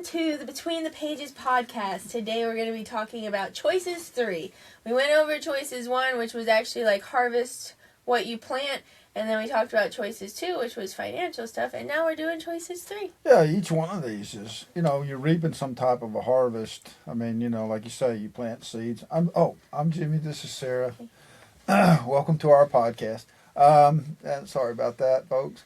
to the Between the Pages podcast. Today we're going to be talking about Choices 3. We went over Choices 1, which was actually like harvest what you plant, and then we talked about Choices 2, which was financial stuff, and now we're doing Choices 3. Yeah, each one of these is, you're reaping some type of a harvest. I mean, like you say, you plant seeds. I'm Jimmy, this is Sarah. Welcome to our podcast. And sorry about that, folks.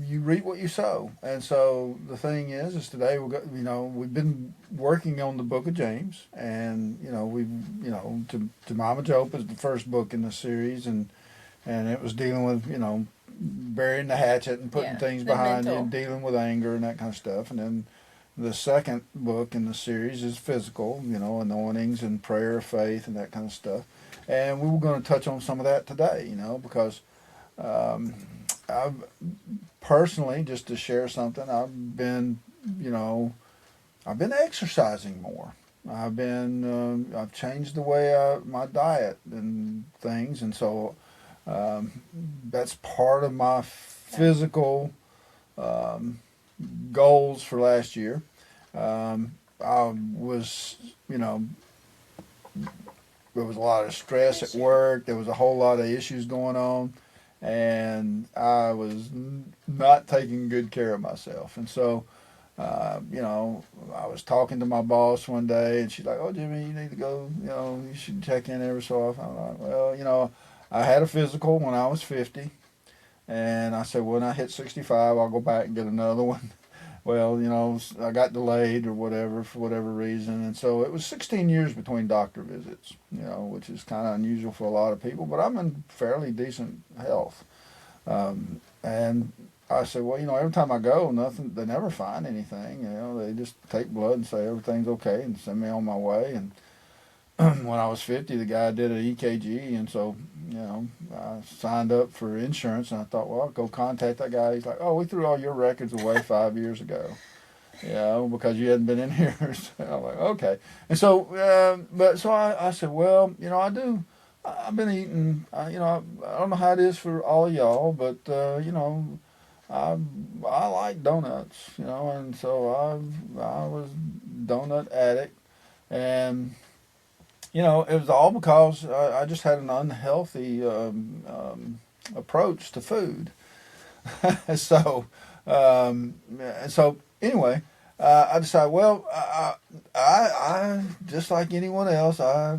You reap what you sow. And so the thing is today we've been working on the book of James, and to Mama Jope is the first book in the series, and it was dealing with burying the hatchet and putting things behind you and dealing with anger and that kind of stuff. And then the second book in the series is physical, anointings and prayer of faith and that kind of stuff. And we were going to touch on some of that today, because I've personally, just to share something, I've been exercising more. I've changed the way my diet and things, and so that's part of my physical goals for last year. I was, there was a lot of stress at work. There was a whole lot of issues going on, and I was not taking good care of myself. And so, I was talking to my boss one day, and she's like, "Oh, Jimmy, you need to go. You should check in every so often." I'm like, "Well, I had a physical when I was 50, and I said, when I hit 65, I'll go back and get another one." Well, I got delayed or whatever for whatever reason, and so it was 16 years between doctor visits, which is kind of unusual for a lot of people, but I'm in fairly decent health. And I said, well, every time I go, they never find anything. They just take blood and say everything's okay and send me on my way. And when I was 50, the guy did an EKG, and so, I signed up for insurance, and I thought, well, I'll go contact that guy. He's like, "Oh, we threw all your records away 5 years ago, because you hadn't been in here." I'm like, okay. And so, I said, well, I've been eating, I don't know how it is for all of y'all, but, I like donuts, and so I was donut addict, and it was all because I just had an unhealthy approach to food. So anyway, I decided, well, I just like anyone else, I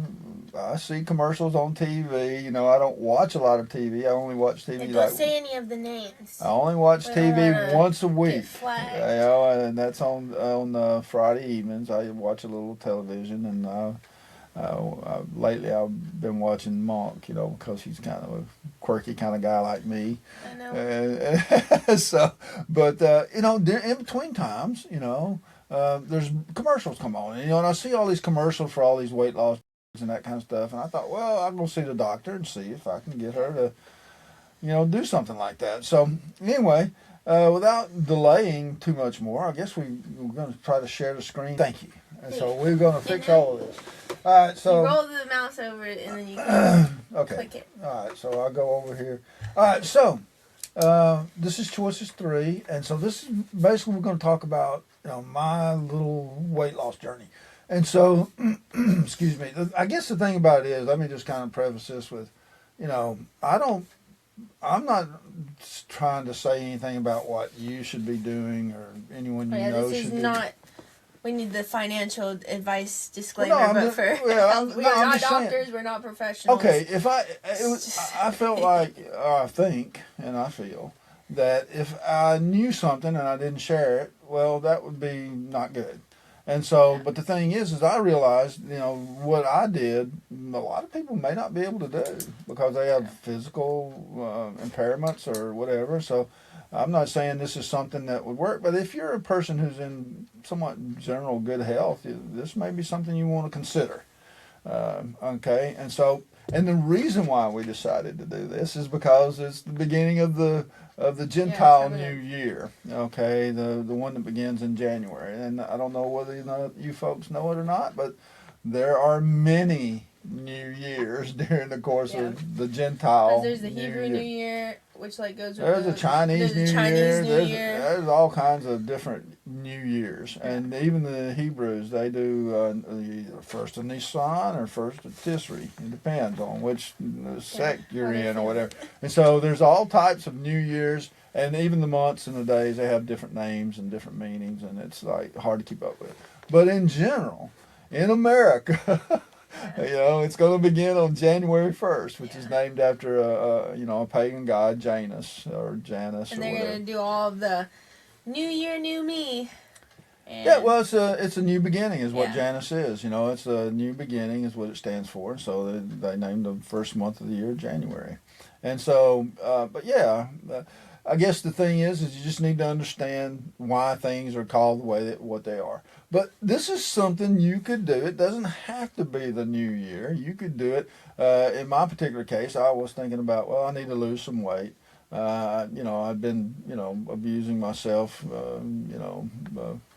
see commercials on TV. I don't watch a lot of TV. I only watch TV. And don't say any of the names. I only watch TV once a week. And that's on Friday evenings. I watch a little television, and lately I've been watching Monk, because he's kind of a quirky kind of guy like me. I know. So, but in between times, there's commercials come on, and I see all these commercials for all these weight loss and that kind of stuff, and I thought, well, I'll go see the doctor and see if I can get her to, do something like that. So anyway, without delaying too much more, I guess we're going to try to share the screen. Thank you. And so we're going to fix all of this. All right, so you roll the mouse over it, and then you can click it. All right, so I'll go over here. All right, so this is Choices 3, and so this is basically we're going to talk about my little weight loss journey. And so, excuse me, I guess the thing about it is, let me just kind of preface this with, I'm not trying to say anything about what you should be doing or anyone you know should be. We need the financial advice disclaimer, we are not doctors, we're not professionals. Okay, I felt like, I think, and I feel, that if I knew something and I didn't share it, well, that would be not good. And so, but the thing is I realized, what I did, a lot of people may not be able to do because they have physical impairments or whatever. So I'm not saying this is something that would work, but if you're a person who's in somewhat general good health, this may be something you want to consider. Okay, and so, and the reason why we decided to do this is because it's the beginning of the Gentile New Year. Okay, the one that begins in January, and I don't know whether you folks know it or not, but there are many New Years during the course of the Gentile. There's the Hebrew New Year, which like goes with There's a Chinese New Year. There's all kinds of different New Years, and even the Hebrews, they do either first of Nisan or first of Tisri. It depends on which sect you're in or whatever. And so there's all types of New Years, and even the months and the days, they have different names and different meanings, and it's like hard to keep up with. But in general, in America, it's going to begin on January 1st, which is named after a pagan god, Janus or Janus. And or they're whatever. going to do all of the New Year, New Me. And yeah, well, it's a new beginning is what Janus is. It's a new beginning is what it stands for. So they named the first month of the year January. And so, I guess the thing is you just need to understand why things are called the way what they are. But this is something you could do. It doesn't have to be the new year. You could do it. In my particular case, I was thinking about, well, I need to lose some weight. I've been, abusing myself,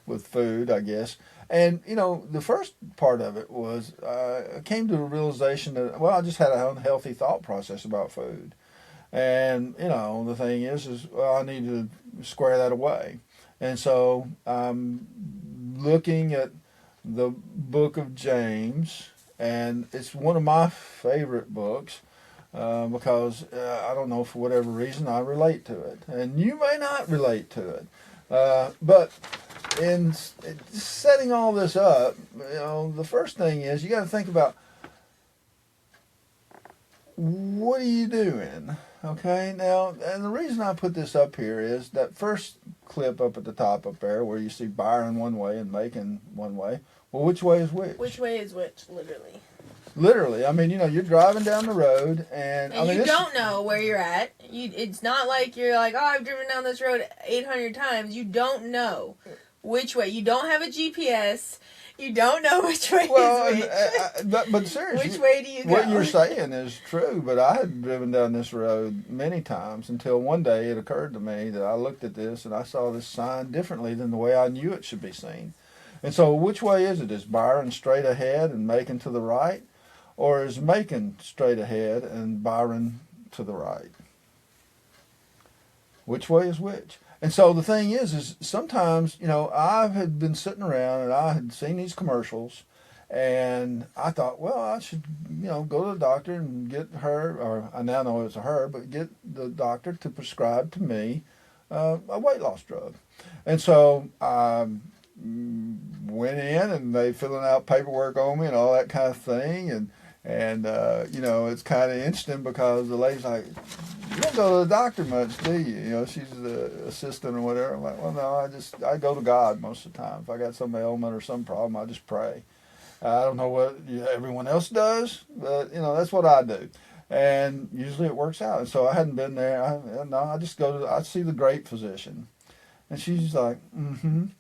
with food, I guess. And, the first part of it was I came to the realization that, well, I just had an unhealthy thought process about food. And, the thing is, well, I need to square that away. And so I'm looking at the book of James, and it's one of my favorite books because I don't know, for whatever reason, I relate to it. And you may not relate to it. But in setting all this up, the first thing is you got to think about, what are you doing? Okay, now, and the reason I put this up here is that first clip up at the top up there where you see Byron one way and Macon one way. Well, which way is which? Which way is which, literally? Literally. I mean, you're driving down the road and I mean, you don't know where you're at. It's not like you're like, oh, I've driven down this road 800 times. You don't know which way. You don't have a GPS. You don't know which way is which. But seriously, which way do you go? What you're saying is true, but I had driven down this road many times until one day it occurred to me that I looked at this and I saw this sign differently than the way I knew it should be seen. And so which way is it? Is Byron straight ahead and Macon to the right? Or is Macon straight ahead and Byron to the right? Which way is which? And so the thing is sometimes, I had been sitting around and I had seen these commercials and I thought, well, I should, go to the doctor and get her, or I now know it's a her, but get the doctor to prescribe to me a weight loss drug. And so I went in and they filling out paperwork on me and all that kind of thing. And it's kind of interesting because the lady's like, you don't go to the doctor much, do you? She's the assistant or whatever. I'm like, well, no, I go to God most of the time. If I got some ailment or some problem, I just pray. I don't know what everyone else does, but, that's what I do. And usually it works out. And so I hadn't been there. I just I see the great physician. And she's like,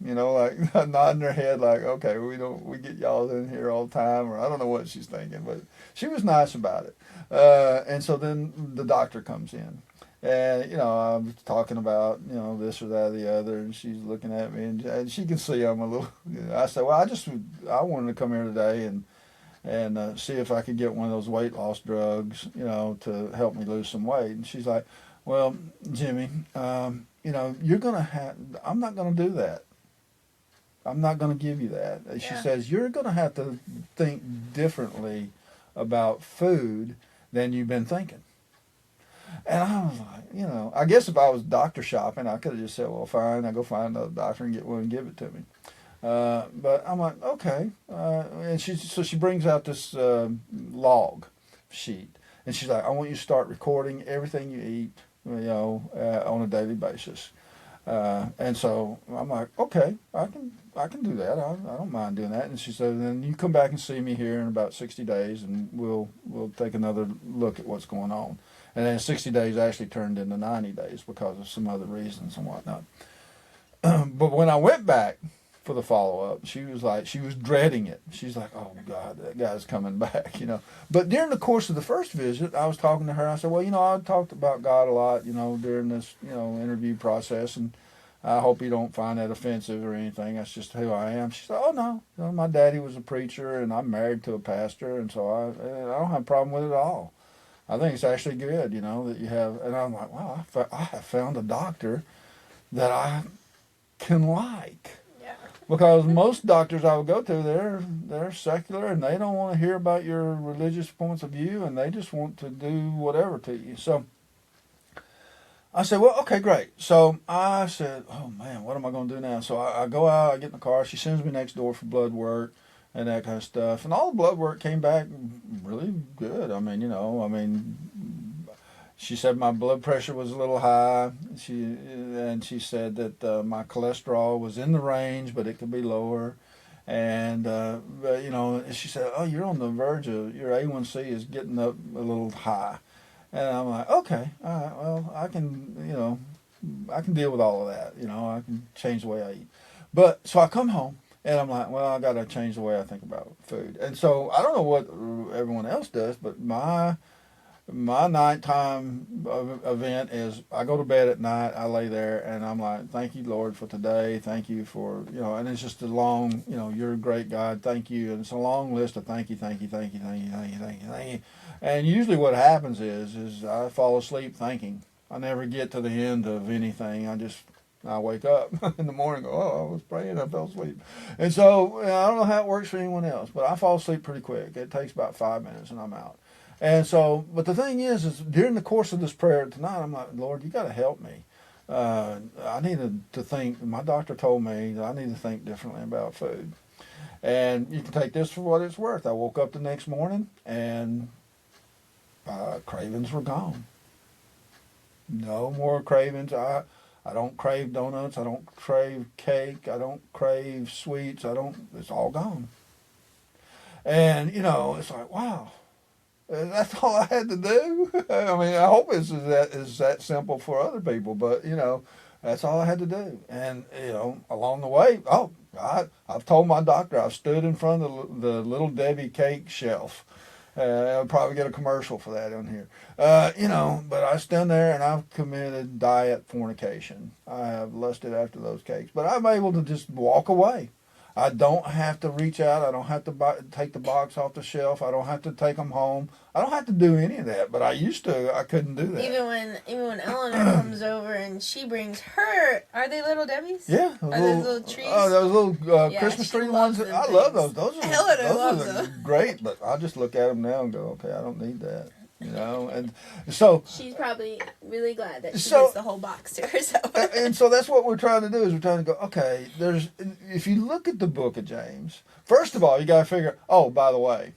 like nodding her head like, okay, we get y'all in here all the time, or I don't know what she's thinking, but she was nice about it. And so then the doctor comes in, and I was talking about this or that or the other, and she's looking at me, and she can see I'm a little. I said, well, I wanted to come here today and see if I could get one of those weight loss drugs, to help me lose some weight. And she's like, well, Jimmy, you're going to have, I'm not going to do that. I'm not going to give you that. She says, you're going to have to think differently about food than you've been thinking. And I was like, I guess if I was doctor shopping, I could have just said, well, fine, I'll go find another doctor and get one and give it to me. But I'm like, okay. And she brings out this log sheet. And she's like, I want you to start recording everything you eat, on a daily basis. And so I'm like, okay, I can do that. I don't mind doing that. And she said, then you come back and see me here in about 60 days and we'll take another look at what's going on. And then 60 days actually turned into 90 days because of some other reasons and whatnot. But when I went back for the follow-up, she was dreading it. She's like, oh, God, that guy's coming back, But during the course of the first visit, I was talking to her. I said, well, I talked about God a lot, during this, interview process, and I hope you don't find that offensive or anything. That's just who I am. She said, oh, no. My daddy was a preacher, and I'm married to a pastor, and so I don't have a problem with it at all. I think it's actually good, that you have. And I'm like, wow, I have found a doctor that I can like. Yeah. Because most doctors I would go to, they're secular and they don't want to hear about your religious points of view, and they just want to do whatever to you. So I said, well, okay, great. So I said, oh man, what am I going to do now? So I go out, I get in the car. She sends me next door for blood work and that kind of stuff. And all the blood work came back really good. I mean, she said my blood pressure was a little high. She said that my cholesterol was in the range, but it could be lower. And she said, oh, you're on the verge of your A1C is getting up a little high. And I'm like, okay, all right, well, I can deal with all of that. I can change the way I eat. But so I come home and I'm like, well, I got to change the way I think about food. And so I don't know what everyone else does, but my nighttime event is I go to bed at night, I lay there, and I'm like, thank you, Lord, for today. Thank you for, and it's just a long, you're a great God. Thank you. And it's a long list of thank you, thank you, thank you, thank you, thank you, thank you, thank you. And usually what happens is I fall asleep thinking. I never get to the end of anything. I wake up in the morning and go, oh, I was praying, I fell asleep. And so I don't know how it works for anyone else, but I fall asleep pretty quick. It takes about 5 minutes and I'm out. And so, but the thing is during the course of this prayer tonight, I'm like, Lord, you got to help me. I needed to think, my doctor told me that I need to think differently about food. And you can take this for what it's worth. I woke up the next morning and cravings were gone. No more cravings. I don't crave donuts. I don't crave cake. I don't crave sweets. It's all gone. And, it's like, wow. That's all I had to do. I mean, I hope it's that simple for other people, but that's all I had to do. And along the way, I've told my doctor I've stood in front of the Little Debbie cake shelf. I'll probably get a commercial for that on here. But I stand there and I've committed diet fornication. I have lusted after those cakes, but I'm able to just walk away. I don't have to reach out. I don't have to take the box off the shelf. I don't have to take them home. I don't have to do any of that. But I used to. I couldn't do that. Even when Eleanor comes over and she brings her, are they Little Debbie's? Yeah. Are those little trees? Oh, those little Christmas tree ones. I love those. Eleanor loves them. Great. But I just look at them now and go, okay, I don't need that. And so she's probably really glad that she gets the whole box to herself. And so that's what we're trying to do is we're trying to go, okay, if you look at the book of James, first of all, you got to figure, oh, by the way,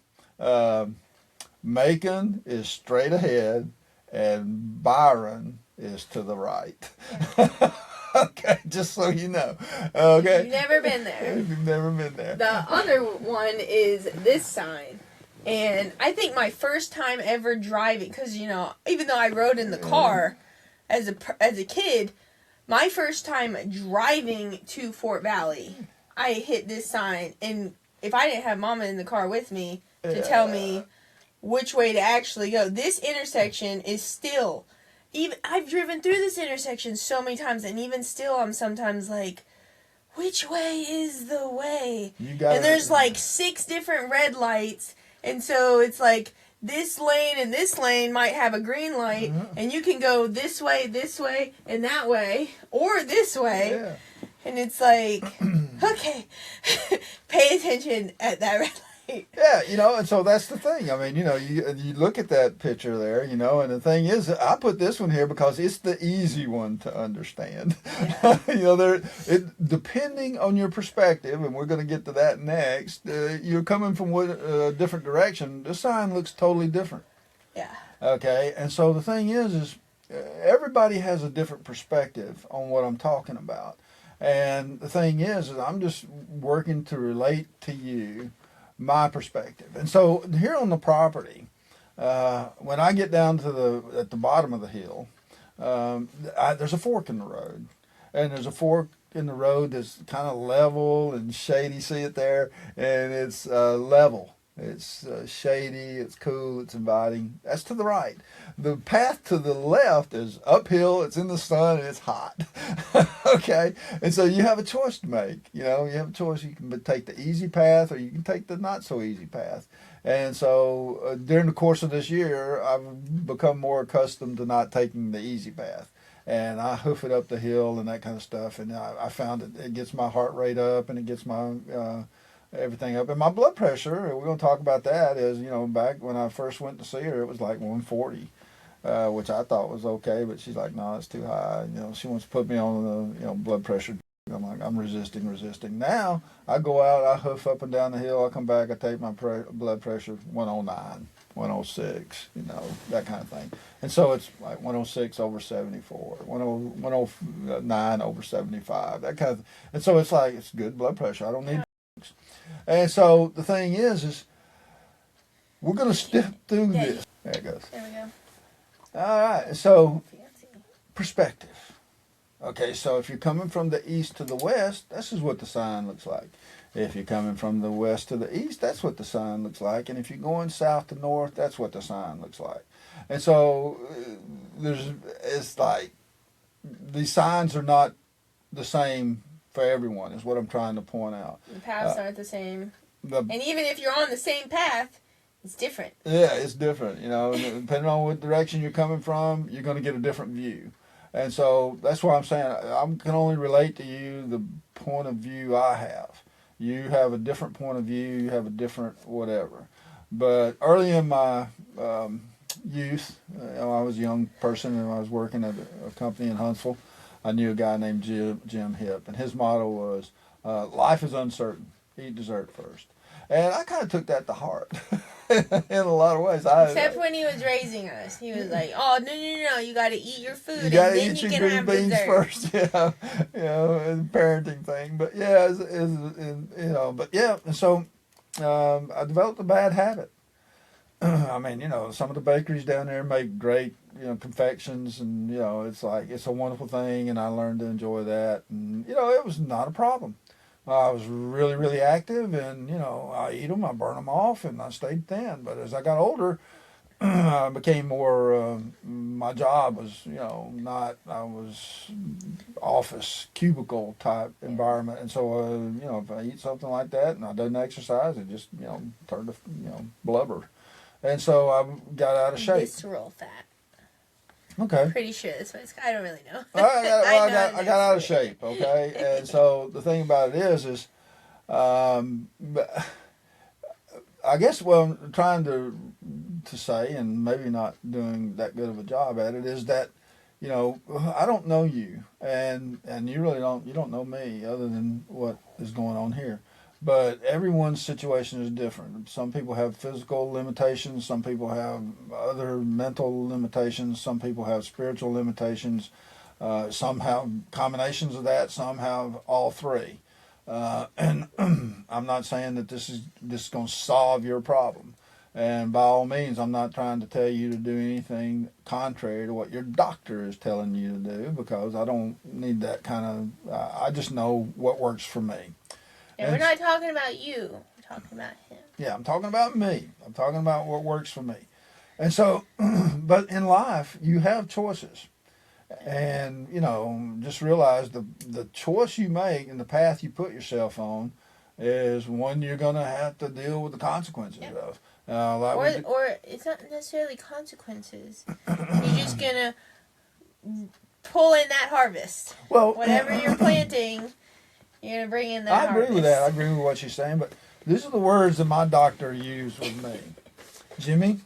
Macon is straight ahead and Byron is to the right. Okay, just so you know. Okay. You've never been there. You've never been there. The other one is this sign. And I think my first time ever driving, because, even though I rode in the car as a kid, my first time driving to Fort Valley, I hit this sign. And if I didn't have Mama in the car with me to tell me which way to actually go, this intersection is still, I've driven through this intersection so many times, and even still I'm sometimes like, which way is the way? And there's like 6 different red lights. And so it's like this lane and this lane might have a green light, and you can go this way, and that way, or this way. Yeah. And it's like, okay, pay attention at that red light. Yeah, and so that's the thing. I mean, you look at that picture there, and the thing is, I put this one here because it's the easy one to understand. Yeah. Depending on your perspective, and we're going to get to that next, you're coming from a different direction. The sign looks totally different. Yeah. Okay, and so the thing is everybody has a different perspective on what I'm talking about. And the thing is I'm just working to relate to you my perspective. And so here on the property, when I get down to at the bottom of the hill, there's a fork in the road. And there's a fork in the road that's kind of level and shady. See it there? And it's level. It's shady, it's cool, it's inviting. That's to the right. The path to the left is uphill, it's in the sun, and it's hot. Okay? And so you have a choice to make. You have a choice. You can take the easy path or you can take the not so easy path. And so during the course of this year, I've become more accustomed to not taking the easy path. And I hoof it up the hill and that kind of stuff. And I found it gets my heart rate up and it gets my everything up. And my blood pressure, we're going to talk about that, is, back when I first went to see her, it was like 140, which I thought was okay. But she's like, no, it's too high. She wants to put me on the, blood pressure. I'm like, I'm resisting. Now I go out, I hoof up and down the hill. I come back, I take my blood pressure 109, 106, that kind of thing. And so it's like 106 over 74, 109 over 75, that kind of. And so it's like it's good blood pressure. I don't need. And so the thing is we're going to step through this. There it goes. There we go. All right. So perspective. Okay, so if you're coming from the east to the west, this is what the sign looks like. If you're coming from the west to the east, that's what the sign looks like. And if you're going south to north, that's what the sign looks like. And so it's like these signs are not the same for everyone, is what I'm trying to point out. The paths aren't the same. And even if you're on the same path, it's different. Yeah, it's different. Depending on what direction you're coming from, you're going to get a different view. And so that's why I'm saying I can only relate to you the point of view I have. You have a different point of view. You have a different whatever. But early in my youth, I was a young person and I was working at a company in Huntsville. I knew a guy named Jim Hip, and his motto was, life is uncertain. Eat dessert first. And I kind of took that to heart in a lot of ways. Except when he was raising us. He was like, oh, no, you got to eat your food you gotta and then eat you your can green have beans dessert. first. Yeah, and parenting thing. But yeah, but yeah, and so I developed a bad habit. I mean, some of the bakeries down there make great, confections, and it's like it's a wonderful thing, and I learned to enjoy that, and it was not a problem. I was really, really active, and I eat them, I burn them off, and I stayed thin. But as I got older, I became more. My job was, not. I was office cubicle type environment, and so if I eat something like that and I didn't exercise, it just turned to blubber, and so I got out of shape. Visceral fat. Okay. Pretty sure that's what it's. I don't really know. I got out of shape. Okay, and so the thing about it is, I guess what I'm trying to say, and maybe not doing that good of a job at it, is that I don't know you, and you really don't. You don't know me, other than what is going on here. But everyone's situation is different. Some people have physical limitations. Some people have other mental limitations. Some people have spiritual limitations. Some have combinations of that. Some have all three. And I'm not saying that this is going to solve your problem. And by all means, I'm not trying to tell you to do anything contrary to what your doctor is telling you to do, because I don't need that kind of. I just know what works for me. And we're not talking about you. We're talking about him. Yeah, I'm talking about me. I'm talking about what works for me. And so, but in life, you have choices. And, just realize the choice you make and the path you put yourself on is one you're going to have to deal with the consequences of. Or it's not necessarily consequences. You're just going to pull in that harvest. Well, whatever you're planting, you're going to bring in that harvest. I agree with that. I agree with what she's saying. But these are the words that my doctor used with me. Jimmy,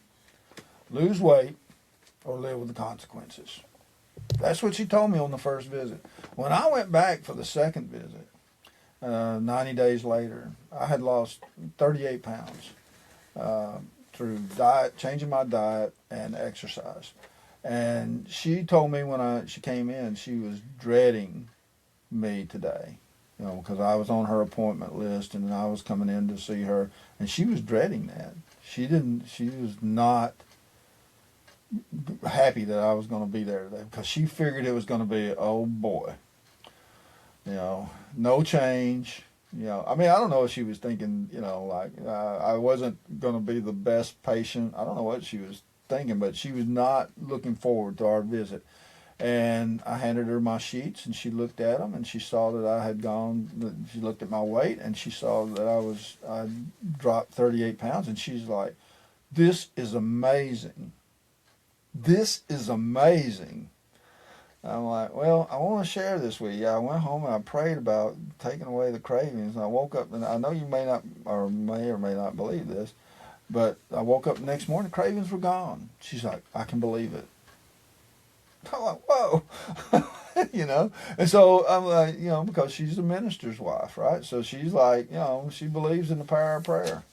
lose weight or live with the consequences. That's what she told me on the first visit. When I went back for the second visit, 90 days later, I had lost 38 pounds through diet, changing my diet, and exercise. And she told me when she came in, she was dreading me today, because I was on her appointment list and I was coming in to see her, and she was dreading that. She was not happy that I was going to be there today, because she figured it was going to be, oh boy, no change, You know, I mean, I don't know if she was thinking, you know, like I wasn't going to be the best patient. I don't know what she was thinking, but she was not looking forward to our visit. And I handed her my sheets, and she looked at them, and she saw that I had gone. She looked at my weight, and she saw that I dropped 38 pounds, and she's like, "This is amazing. This is amazing." I'm like, "Well, I want to share this with you." I went home and I prayed about taking away the cravings. And I woke up, and I know you may not, or may not believe this, but I woke up the next morning, cravings were gone. She's like, "I can believe it." I'm like, "Whoa," you know. And so I'm like, you know, because she's a minister's wife, right? So she's like, you know, she believes in the power of prayer,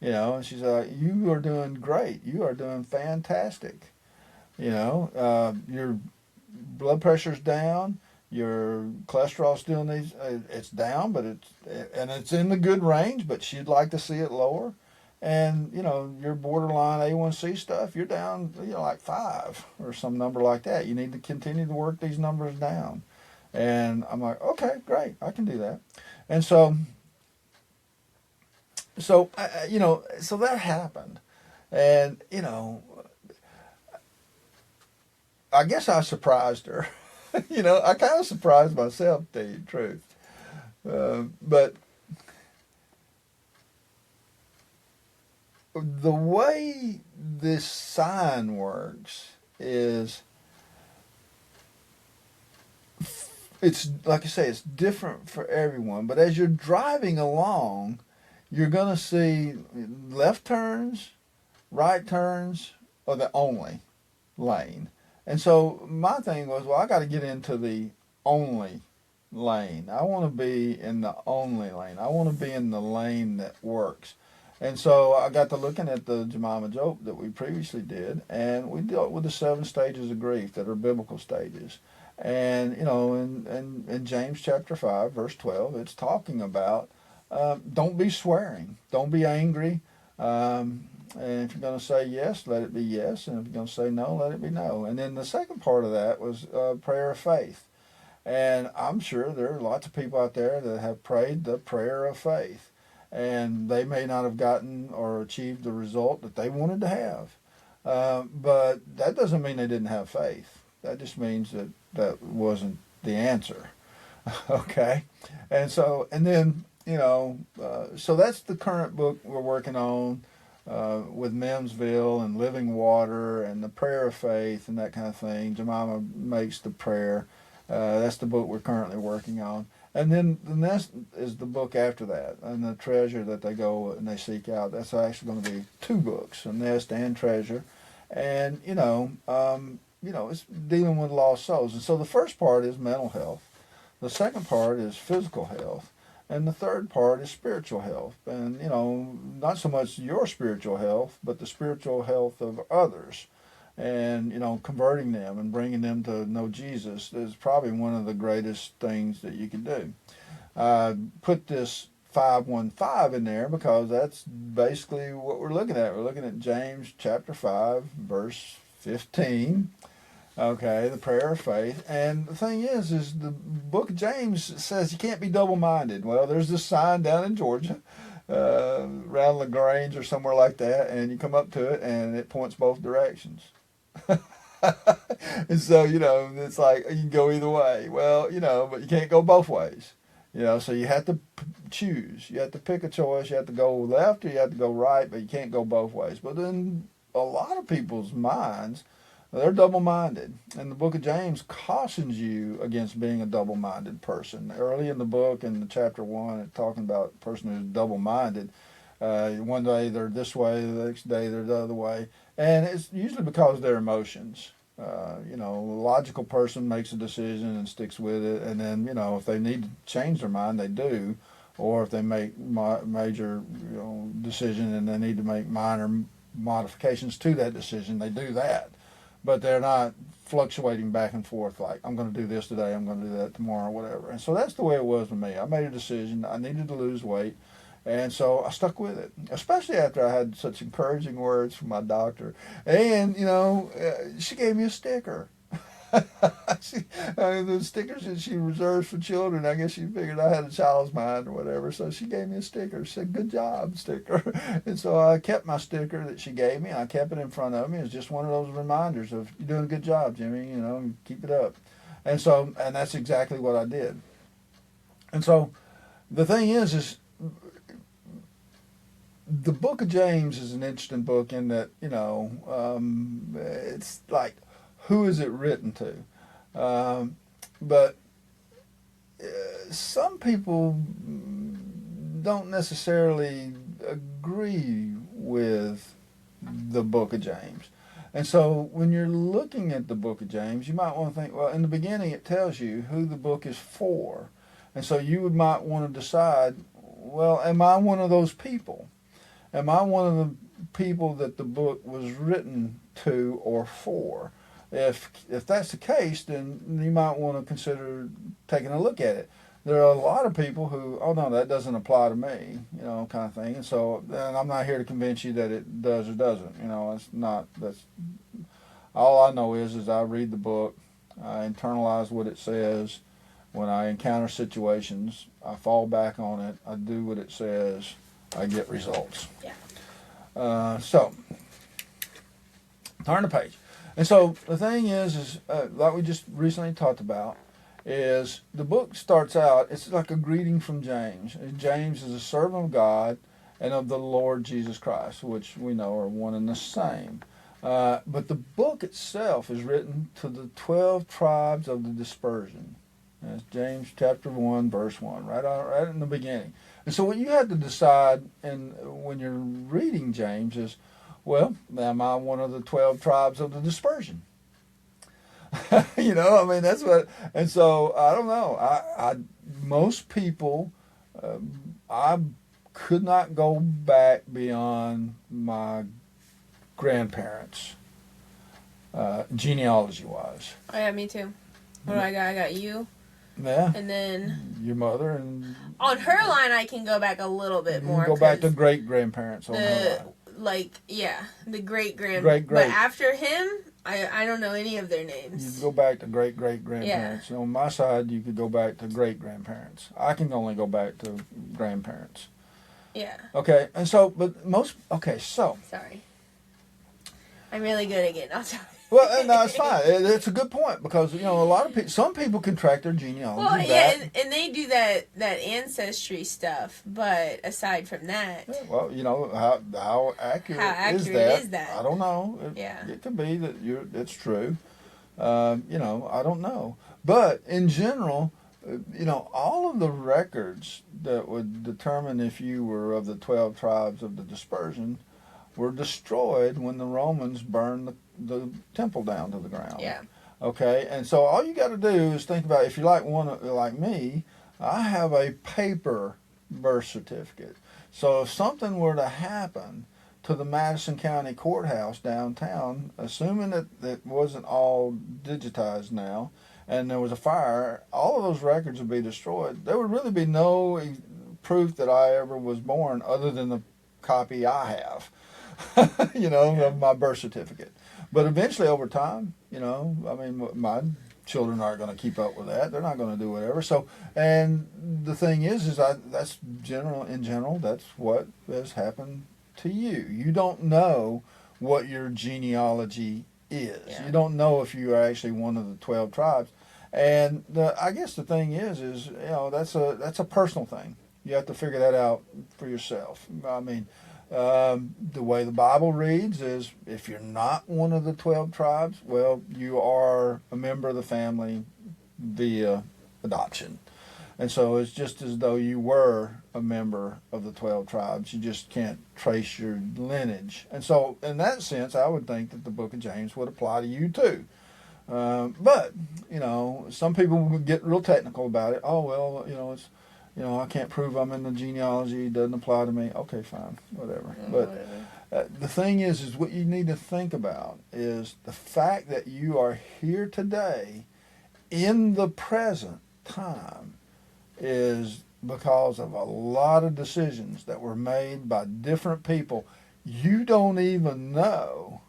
you know. And she's like, "You are doing great. You are doing fantastic. You know, your blood pressure's down. Your cholesterol still needs it's down, but it's in the good range. But she'd like to see it lower. And you know, your borderline A1C stuff, you're down, you know, like 5 or some number like that. You need to continue to work these numbers down." And I'm like, "Okay, great, I can do that." And so you know, so that happened, and you know, I guess I surprised her. You know, I kind of surprised myself, to tell you the truth. But the way this sign works is, it's like I say, it's different for everyone. But as you're driving along, you're going to see left turns, right turns, or the only lane. And so my thing was, well, I got to get into the only lane. I want to be in the only lane. I want to be in the lane that works. And so I got to looking at the Jemima Job that we previously did, and we dealt with the 7 stages of grief that are biblical stages. And, you know, in James chapter 5, verse 12, it's talking about don't be swearing, don't be angry. And if you're going to say yes, let it be yes. And if you're going to say no, let it be no. And then the second part of that was prayer of faith. And I'm sure there are lots of people out there that have prayed the prayer of faith. And they may not have gotten or achieved the result that they wanted to have. But that doesn't mean they didn't have faith. That just means that that wasn't the answer. Okay? And then, you know, so that's the current book we're working on. With Memsville and Living Water and the Prayer of Faith and that kind of thing. Jemima makes the prayer. That's the book we're currently working on. And then the next is the book after that, and the treasure that they go and they seek out. That's actually going to be 2 books, a nest and treasure. And, you know, it's dealing with lost souls. And so the first part is mental health. The second part is physical health. And the third part is spiritual health. And, you know, not so much your spiritual health, but the spiritual health of others. And, you know, converting them and bringing them to know Jesus is probably one of the greatest things that you can do. Put this 515 in there because that's basically what we're looking at. We're looking at James chapter 5, verse 15. Okay, the prayer of faith. And the thing is the book of James says you can't be double-minded. Well, there's this sign down in Georgia, around LaGrange or somewhere like that, and you come up to it, and it points both directions. And so, you know, it's like you can go either way. Well, you know, but you can't go both ways. You know, so you have to choose. You have to pick a choice. You have to go left or you have to go right, but you can't go both ways. But in a lot of people's minds, they're double-minded. And the book of James cautions you against being a double-minded person. Early in the book, in chapter 1, it's talking about a person who's double-minded. One day they're this way, the next day they're the other way. And it's usually because of their emotions. You know, a logical person makes a decision and sticks with it. And then, you know, if they need to change their mind, they do. Or if they make major, you know, decision and they need to make minor modifications to that decision, they do that. But they're not fluctuating back and forth like, I'm going to do this today, I'm going to do that tomorrow, whatever. And so that's the way it was with me. I made a decision. I needed to lose weight. And so I stuck with it, especially after I had such encouraging words from my doctor. And, you know, she gave me a sticker. The stickers that she reserves for children, I guess she figured I had a child's mind or whatever, so she gave me a sticker. She said, "Good job," sticker. And so I kept my sticker that she gave me. I kept it in front of me. It was just one of those reminders of, "You're doing a good job, Jimmy, keep it up." And that's exactly what I did. And so the thing is the book of James is an interesting book in that, it's like, who is it written to? But some people don't necessarily agree with the book of James. And so when you're looking at the book of James, you might want to think, well, in the beginning it tells you who the book is for. And so might want to decide, well, am I one of those people? Am I one of the people that the book was written to or for? If that's the case, then you might want to consider taking a look at it. There are a lot of people who, oh no, that doesn't apply to me, kind of thing. And so, and I'm not here to convince you that it does or doesn't. It's not. That's all I know is I read the book, I internalize what it says. When I encounter situations, I fall back on it. I do what it says. I get results. Yeah. So, turn the page. And so the thing is like we just recently talked about, is the book starts out, it's like a greeting from James. And James is a servant of God and of the Lord Jesus Christ, which we know are one and the same. But the book itself is written to the 12 tribes of the dispersion. That's James chapter 1, verse 1, right in the beginning. And so what you have to decide when you're reading James is, well, am I one of the 12 tribes of the dispersion? That's what, and so I don't know. Most people, I could not go back beyond my grandparents, genealogy-wise. Oh yeah, me too. What do I got? I got you. Yeah. And then your mother and on her line, I can go back a little bit more. Go back to great grandparents on her line. The great grand. Great. But after him, I don't know any of their names. You can go back to great grandparents. Yeah. On my side, you could go back to great grandparents. I can only go back to grandparents. Yeah. Okay, and so, so. Sorry. I'm really good at getting off topic. Well, no, it's fine. It's a good point because a lot of people, some people can track their genealogy. Well, yeah, and they do that ancestry stuff. But aside from that, yeah, well, how accurate is that? I don't know. It could be that it's true. I don't know. But in general, all of the records that would determine if you were of the 12 tribes of the dispersion were destroyed when the Romans burned the temple down to the ground. Yeah. Okay, and so all you got to do is think about, if you're like me, I have a paper birth certificate. So if something were to happen to the Madison County Courthouse downtown, assuming that it wasn't all digitized now, and there was a fire, all of those records would be destroyed. There would really be no proof that I ever was born other than the copy I have. Of my birth certificate. But eventually, over time, my children aren't going to keep up with that. They're not going to do whatever. So, and the thing is that's in general, that's what has happened to you. You don't know what your genealogy is. Yeah. You don't know if you are actually one of the 12 tribes. And I guess the thing is that's a personal thing. You have to figure that out for yourself. The way the Bible reads is, if you're not one of the 12 tribes, well, you are a member of the family via adoption. And so it's just as though you were a member of the 12 tribes. You just can't trace your lineage. And so in that sense, I would think that the book of James would apply to you too. But, some people would get real technical about it. Oh, well, it's, I can't prove I'm in the genealogy. It doesn't apply to me. Okay, fine, whatever. But the thing is what you need to think about is the fact that you are here today in the present time is because of a lot of decisions that were made by different people you don't even know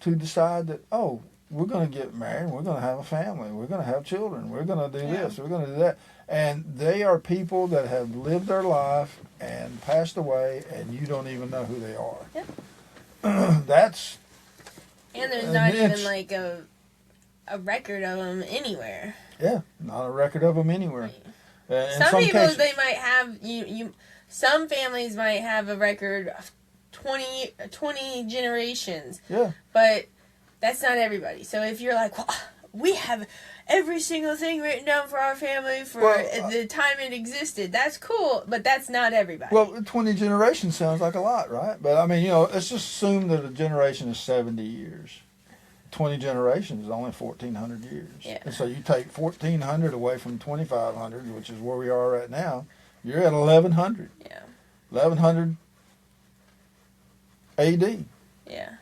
to decide that, oh, we're going to get married, we're going to have a family, we're going to have children, we're going to do this, we're going to do that. And they are people that have lived their life and passed away, and you don't even know who they are. Yep. That's... And there's not even like a record of them anywhere. Yeah, not a record of them anywhere. Right. In some people, cases, they might have, some families might have a record of 20 generations. Yeah. But that's not everybody. So if you're like, well, we have every single thing written down for our family for the time it existed, that's cool, but that's not everybody. Well, 20 generations sounds like a lot, right? But I mean, let's just assume that a generation is 70 years. 20 generations is only 1,400 years. Yeah. And so you take 1,400 away from 2,500, which is where we are right now, you're at 1,100. Yeah. 1,100 AD. Yeah.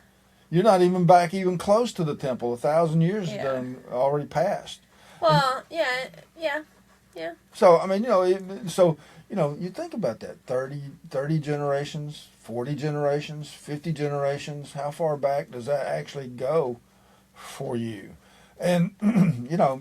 You're not even back even close to the temple. 1,000 years done already passed. Well, yeah. So, I mean, you think about that. 30 generations, 40 generations, 50 generations. How far back does that actually go for you? And,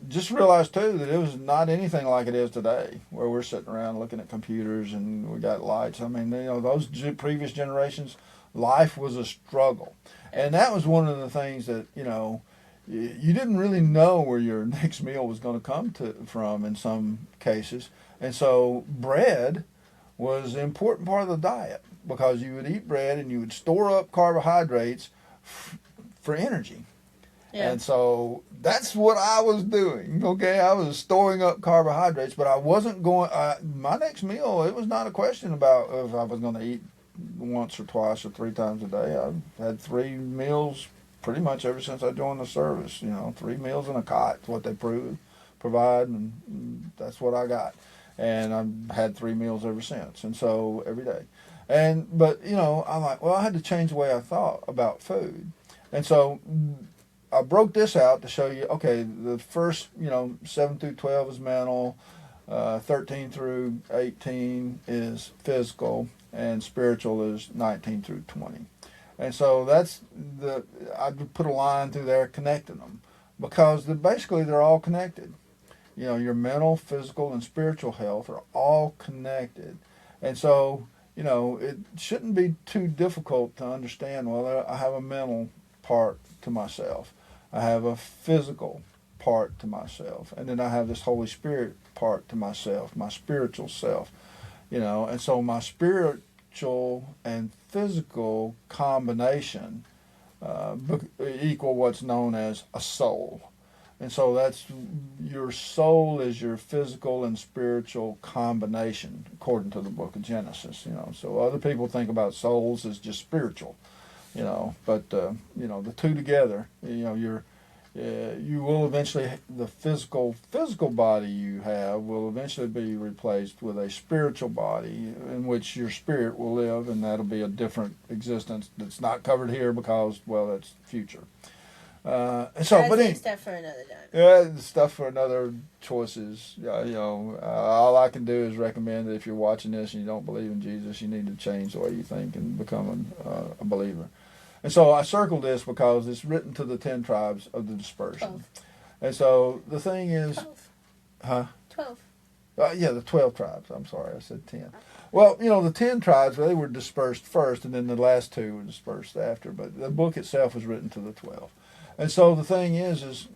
just realize, too, that it was not anything like it is today, where we're sitting around looking at computers and we got lights. I mean, those previous generations, life was a struggle. And that was one of the things that, you didn't really know where your next meal was going to come from in some cases. And so bread was an important part of the diet, because you would eat bread and you would store up carbohydrates for energy. Yeah. And so that's what I was doing, okay? I was storing up carbohydrates, but I wasn't going... my next meal, it was not a question about if I was going to eat once or twice or 3 times a day. I've had 3 meals pretty much ever since I joined the service. 3 meals and a cot is what they provide, and that's what I got. And I've had 3 meals ever since, and so every day. But I'm like, well, I had to change the way I thought about food. And so I broke this out to show you, okay, the first, 7 through 12 is mental, 13 through 18 is physical, and spiritual is 19 through 20. And so I put a line through there connecting them, because basically they're all connected. Your mental, physical, and spiritual health are all connected. And so, it shouldn't be too difficult to understand, well, I have a mental part to myself. I have a physical part to myself. And then I have this Holy Spirit part to myself, my spiritual self. And so my spiritual and physical combination equal what's known as a soul. And so that's your soul is your physical and spiritual combination, according to the book of Genesis. So other people think about souls as just spiritual, but the two together, you will eventually, the physical body you have will eventually be replaced with a spiritual body in which your spirit will live, and that'll be a different existence that's not covered here because, well, that's future. Stuff for another time. Yeah, stuff for another choices. All I can do is recommend that if you're watching this and you don't believe in Jesus, you need to change the way you think and become a believer. And so I circled this because it's written to the 10 tribes of the dispersion. 12. And so the thing is... 12. Huh? 12. The 12 tribes. I'm sorry, I said 10. Well, the 10 tribes, they were dispersed first, and then the last 2 were dispersed after. But the book itself was written to the 12. And so the thing is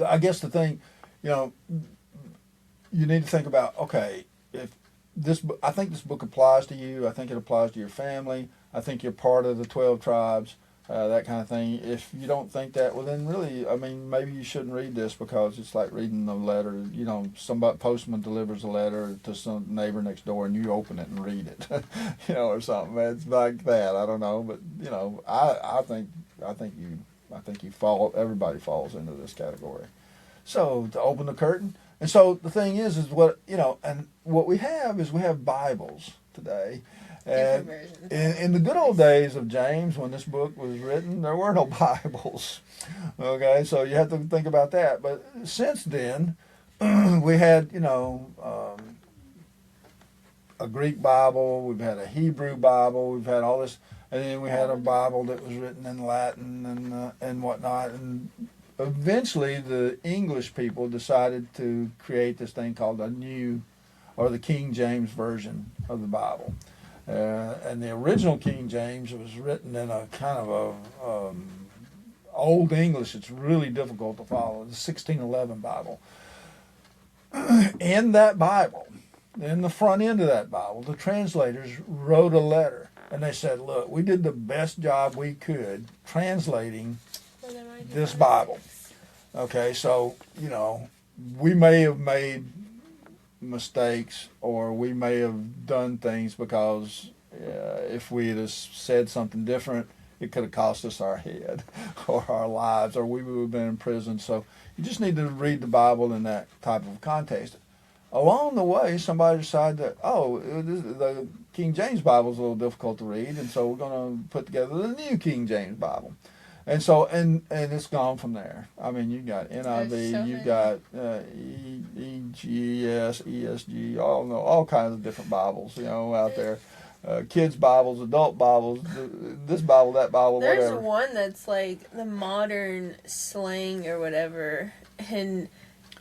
I guess the thing, you need to think about, okay, I think this book applies to you. I think it applies to your family. I think you're part of the 12 tribes, that kind of thing. If you don't think that, well, then really, maybe you shouldn't read this, because it's like reading a letter. Somebody postman delivers a letter to some neighbor next door, and you open it and read it, or something. It's like that. I don't know, but I think everybody falls into this category. So to open the curtain. And so the thing is and what we have Bibles today. And in the good old days of James, when this book was written, there were no Bibles. Okay, so you have to think about that. But since then, we had, a Greek Bible, we've had a Hebrew Bible, we've had all this. And then we had a Bible that was written in Latin and whatnot. And eventually the English people decided to create this thing called the King James Version of the Bible. And the original King James was written in a kind of a Old English. It's really difficult to follow. The 1611 Bible. In that Bible, in the front end of that Bible, the translators wrote a letter. And they said, look, we did the best job we could translating this Bible. Okay, so, we may have made mistakes, or we may have done things because if we had said something different, it could have cost us our head or our lives, or we would have been in prison. So you just need to read the Bible in that type of context. Along the way, somebody decided that, the King James Bible is a little difficult to read, and so we're going to put together the New King James Bible. And so, and it's gone from there. I mean, you got NIV, you got EGS, ESG, all kinds of different Bibles, out there. Kids' Bibles, adult Bibles, this Bible, that Bible, There's whatever. There's one that's like the modern slang or whatever, and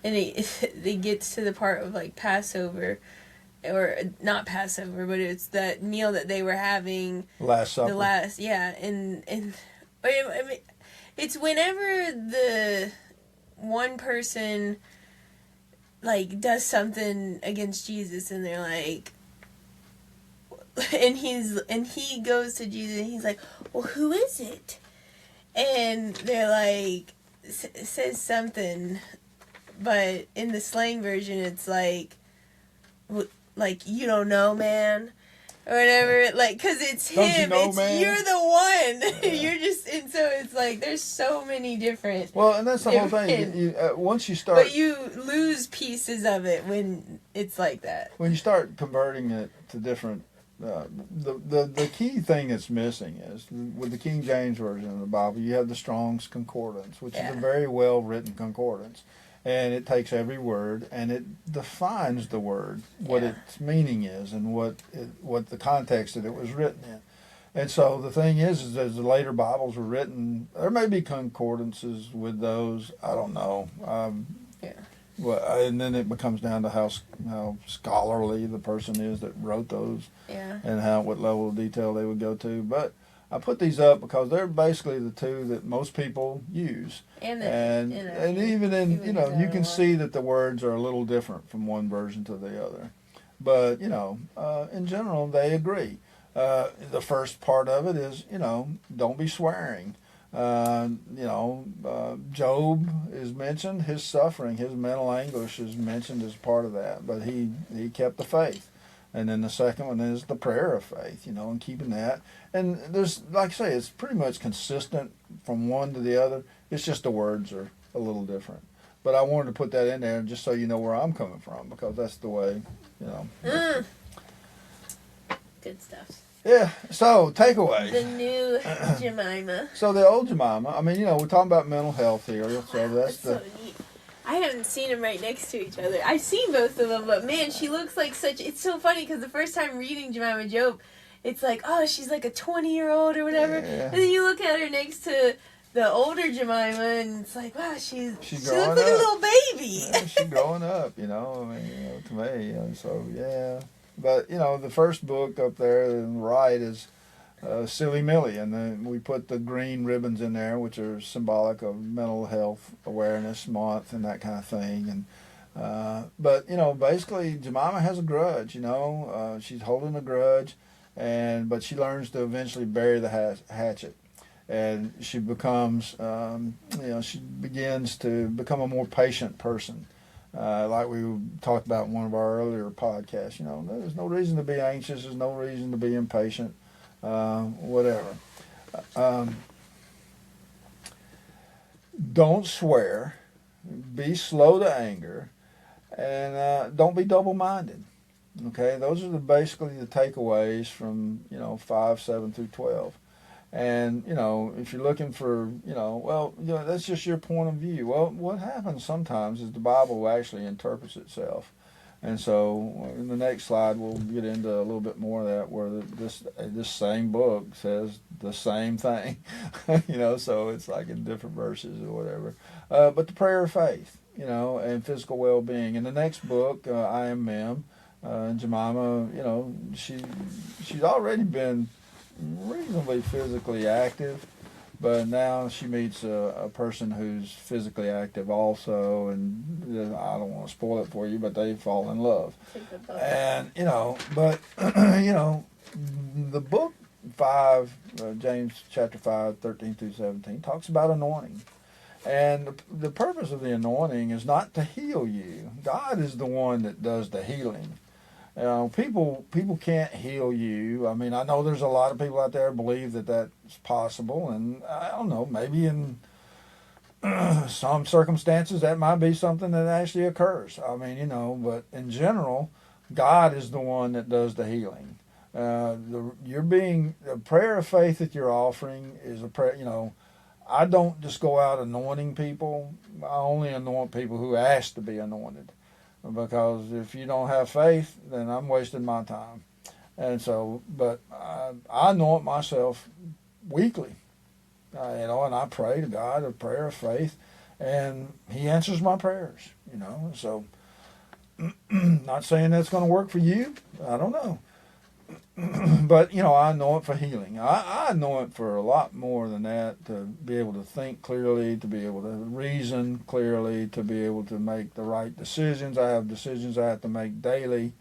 it gets to the part of like Passover, or not Passover, but it's that meal that they were having. Last Supper. And I mean, it's whenever the one person like does something against Jesus, and they're like, and he goes to Jesus and he's like, well, who is it? And they're like, says something, but in the slang version it's like you don't know, man, or whatever, like, because it's Don't him, you know, it's man? you're the one. Yeah. You're just, and so it's like there's so many different, Well, and that's the whole thing. Once you start, but you lose pieces of it when it's like that. when you start converting it to different, the key thing that's missing is with the King James Version of the Bible, you have the Strong's Concordance, which is a very well written concordance. And it takes every word and it defines the word, what its meaning is, and what the context that it was written in. And so the thing is as the later Bibles were written, there may be concordances with those. I don't know. Well, and then it becomes down to how scholarly the person is that wrote those, and what level of detail they would go to. But I put these up because they're basically the two that most people use, and even in you can see that the words are a little different from one version to the other, but in general they agree. The first part of it is don't be swearing. Job is mentioned, his suffering, his mental anguish is mentioned as part of that, but he kept the faith. And then the second one is the prayer of faith, and keeping that. And there's, like I say, it's pretty much consistent from one to the other. It's just the words are a little different. But I wanted to put that in there just so you know where I'm coming from, because that's the way, Good stuff. Yeah, so takeaways. The new Jemima. So the old Jemima, I mean, we're talking about mental health here. So that's so neat. I haven't seen them right next to each other. I've seen both of them, but man, she looks like such... It's so funny because the first time reading Jemima Job, it's like, oh, she's like a 20-year-old or whatever. Yeah. And then you look at her next to the older Jemima, and it's like, wow, she looks like up. a little baby. Yeah, she's growing up, to me. So, yeah. But, the first book up there on the right is Silly Millie, and then we put the green ribbons in there, which are symbolic of Mental Health Awareness Month and that kind of thing. And but basically Jemima has a grudge. She's holding a grudge, but she learns to eventually bury the hatchet, and she becomes she begins to become a more patient person. Like we talked about in one of our earlier podcasts, there's no reason to be anxious. There's no reason to be impatient. Whatever. Don't swear. Be slow to anger, and don't be double-minded. Okay, those are basically the takeaways from 5, 7 through 12. And if you're looking for that's just your point of view. Well, what happens sometimes is the Bible actually interprets itself. And so in the next slide, we'll get into a little bit more of that, where this same book says the same thing, so it's like in different verses or whatever. But the prayer of faith, and physical well-being. In the next book, I Am Mem, and Jemima, she's already been reasonably physically active, but now she meets a person who's physically active also, and I don't want to spoil it for you, but they fall in love. And, but, the book 5, James chapter 5, 13 through 17, talks about anointing. And the purpose of the anointing is not to heal you. God is the one that does the healing. People can't heal you. I mean, I know there's a lot of people out there who believe that that's possible, and I don't know, maybe in some circumstances that might be something that actually occurs. I mean, but in general, God is the one that does the healing. The prayer of faith that you're offering is a prayer. I don't just go out anointing people. I only anoint people who ask to be anointed. Because if you don't have faith, then I'm wasting my time. And so, but I anoint myself weekly, and I pray to God a prayer of faith, and He answers my prayers, So, not saying that's going to work for you. I don't know. But, I anoint for healing. I anoint for a lot more than that, to be able to think clearly, to be able to reason clearly, to be able to make the right decisions. I have decisions I have to make daily,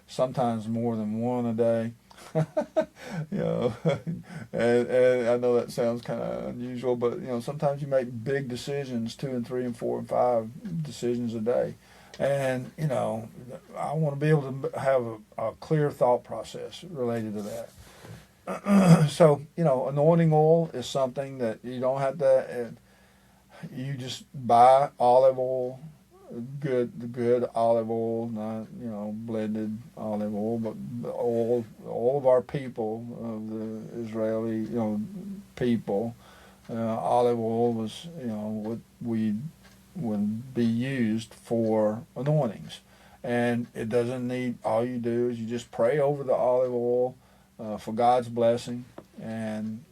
sometimes more than one a day. And I know that sounds kind of unusual, but, sometimes you make big decisions, 2 and 3 and 4 and 5 decisions a day. And, I want to be able to have a clear thought process related to that. So, anointing oil is something that you don't have to, you just buy olive oil, the good olive oil, not, blended olive oil, but all of our people, of the Israeli, people, olive oil was, what we would be used for anointings. And it doesn't need, all you do is you just pray over the olive oil for God's blessing. And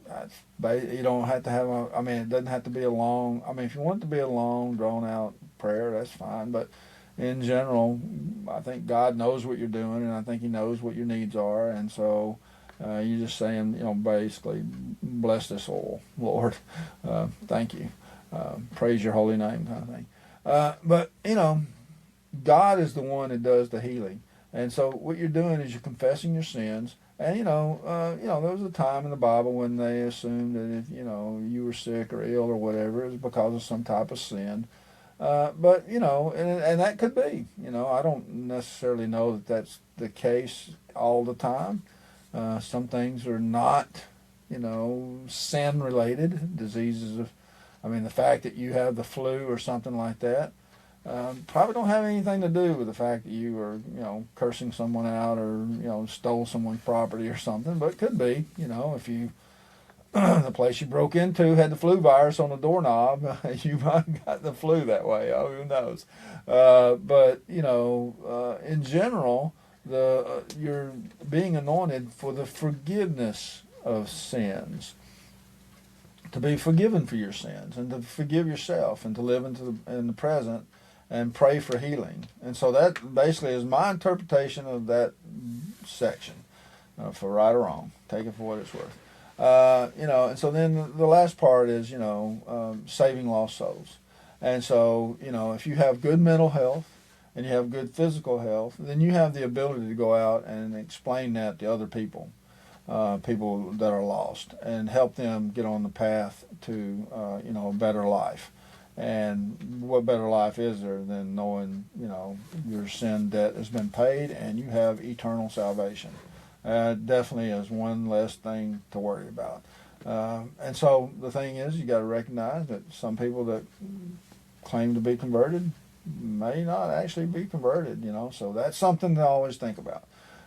you don't have to have it doesn't have to be a long, if you want it to be a long, drawn out prayer, that's fine. But in general, I think God knows what you're doing, and I think He knows what your needs are. And so you're just saying, basically, bless this oil, Lord. Thank you. Praise your holy name, kind of thing. But, God is the one that does the healing. And so what you're doing is you're confessing your sins. And, there was a time in the Bible when they assumed that if, you were sick or ill or whatever, it was because of some type of sin. But, and that could be. I don't necessarily know that that's the case all the time. Some things are not, sin-related, diseases of, the fact that you have the flu or something like that, probably don't have anything to do with the fact that you were, cursing someone out or, stole someone's property or something. But it could be, if you, the place you broke into had the flu virus on the doorknob, you might have got the flu that way. Oh, who knows? But, in general, you're being anointed for the forgiveness of sins. To be forgiven for your sins, and to forgive yourself, and to live in the present, and pray for healing. And so that basically is my interpretation of that section, for right or wrong. Take it for what it's worth. And so then the last part is, saving lost souls. And so, if you have good mental health and you have good physical health, then you have the ability to go out and explain that to other people. People that are lost, and help them get on the path to a better life. And what better life is there than knowing your sin debt has been paid and you have eternal salvation? Definitely is one less thing to worry about. And so the thing is, you got to recognize that some people that claim to be converted may not actually be converted. So that's something to always think about.